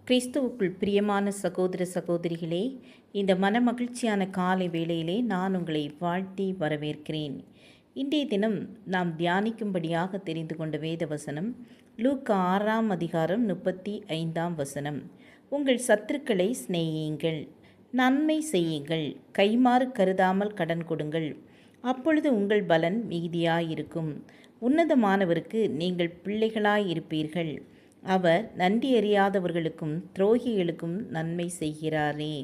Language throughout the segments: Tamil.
கிறிஸ்துவுக்குள் பிரியமான சகோதர சகோதரிகளே, இந்த மனமகிழ்ச்சியான காலை வேளையிலே நான் உங்களை வாழ்த்தி வரவேற்கிறேன். இன்றைய தினம் நாம் தியானிக்கும்படியாக தெரிந்து கொண்ட வேத வசனம் லூக்கா 6ஆம் அதிகாரம் 35ஆம் வசனம். உங்கள் சத்துருக்களை சிநேகியுங்கள், நன்மை செய்யுங்கள், கைமாறு கருதாமல் கடன் கொடுங்கள், அப்பொழுது உங்கள் பலன் மிகுதியாயிருக்கும். உன்னதமானவருக்கு நீங்கள் பிள்ளைகளாயிருப்பீர்கள். அவர் நன்றியறியாதவர்களுக்கும் துரோகிகளுக்கும் நன்மை செய்கிறாரே.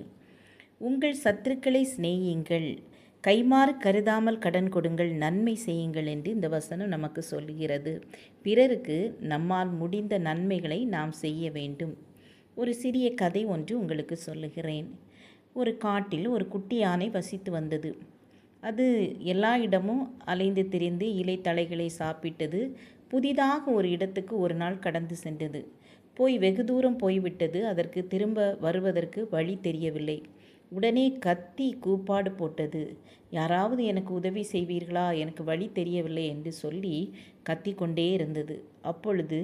உங்கள் சத்துருக்களை சிநேகியுங்கள், கைமாறு கருதாமல் கடன் கொடுங்கள், நன்மை செய்யுங்கள் என்று இந்த வசனம் நமக்கு சொல்லுகிறது. பிறருக்கு நம்மால் முடிந்த நன்மைகளை நாம் செய்ய வேண்டும். ஒரு சிறிய கதை ஒன்று உங்களுக்கு சொல்லுகிறேன். ஒரு காட்டில் ஒரு குட்டி யானை வசித்து வந்தது. அது எல்லா இடமும் அலைந்து திரிந்து இலை தழைகளை சாப்பிட்டது. புதிதாக ஒரு இடத்துக்கு ஒரு நாள் கடந்து சென்றது. வெகு தூரம் போய்விட்டது. அதற்கு திரும்ப வருவதற்கு வழி தெரியவில்லை. உடனே கத்தி கூப்பாடு போட்டது. யாராவது எனக்கு உதவி செய்வீர்களா, எனக்கு வழி தெரியவில்லை என்று சொல்லி கத்தி கொண்டே இருந்தது. அப்பொழுது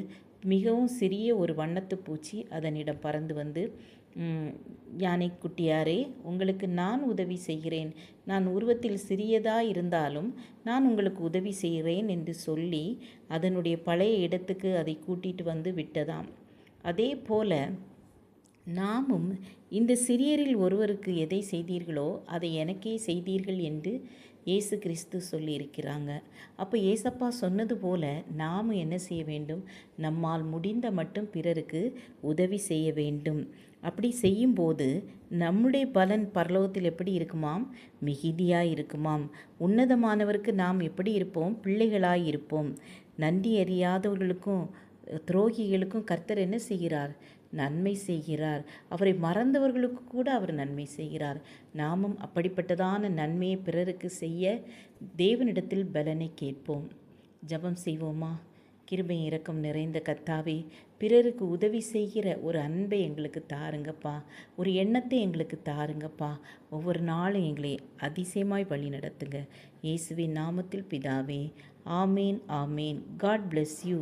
மிகவும் சிறிய ஒரு வண்ணத்து பூச்சி அதனிடம் பறந்து வந்து, யானை குட்டியாரே, உங்களுக்கு நான் உதவி செய்கிறேன், நான் உருவத்தில் சிறியதாக இருந்தாலும் நான் உங்களுக்கு உதவி செய்கிறேன் என்று சொல்லி அதனுடைய பழைய இடத்துக்கு அதை கூட்டிட்டு வந்து விட்டதாம். அதே போல நாமும் இந்த சிறியரில் ஒருவருக்கு எதை செய்தீர்களோ அதை எனக்கே செய்தீர்கள் என்று இயேசு கிறிஸ்து சொல்லியிருக்கிறாங்க. அப்போ ஏசப்பா சொன்னது போல நாம் என்ன செய்ய வேண்டும்? நம்மால் முடிந்த மட்டும் பிறருக்கு உதவி செய்ய வேண்டும். அப்படி செய்யும்போது நம்முடைய பலன் பரலோகத்தில் எப்படி இருக்குமாம்? மிகுதியாக இருக்குமாம். உன்னதமானவருக்கு நாம் எப்படி இருப்போம்? பிள்ளைகளாய் இருப்போம். நன்றி அறியாதவர்களுக்கும் துரோகிகளுக்கும் கர்த்தர் என்ன செய்கிறார்? நன்மை செய்கிறார். அவரை மறந்தவர்களுக்கு கூட அவர் நன்மை செய்கிறார். நாமும் அப்படிப்பட்டதான நன்மையை பிறருக்கு செய்ய தேவனிடத்தில் பலனை கேட்போம். ஜெபம் செய்வோமா? கிருபை இரக்கம் நிறைந்த கர்த்தாவே, பிறருக்கு உதவி செய்கிற ஒரு அன்பை எங்களுக்கு தாருங்கப்பா, ஒரு எண்ணத்தை எங்களுக்கு தாருங்கப்பா. ஒவ்வொரு நாளும் எங்களை அதிசயமாய் வழி நடத்துங்க. இயேசுவின் நாமத்தில் பிதாவே, ஆமேன் ஆமேன். God bless you.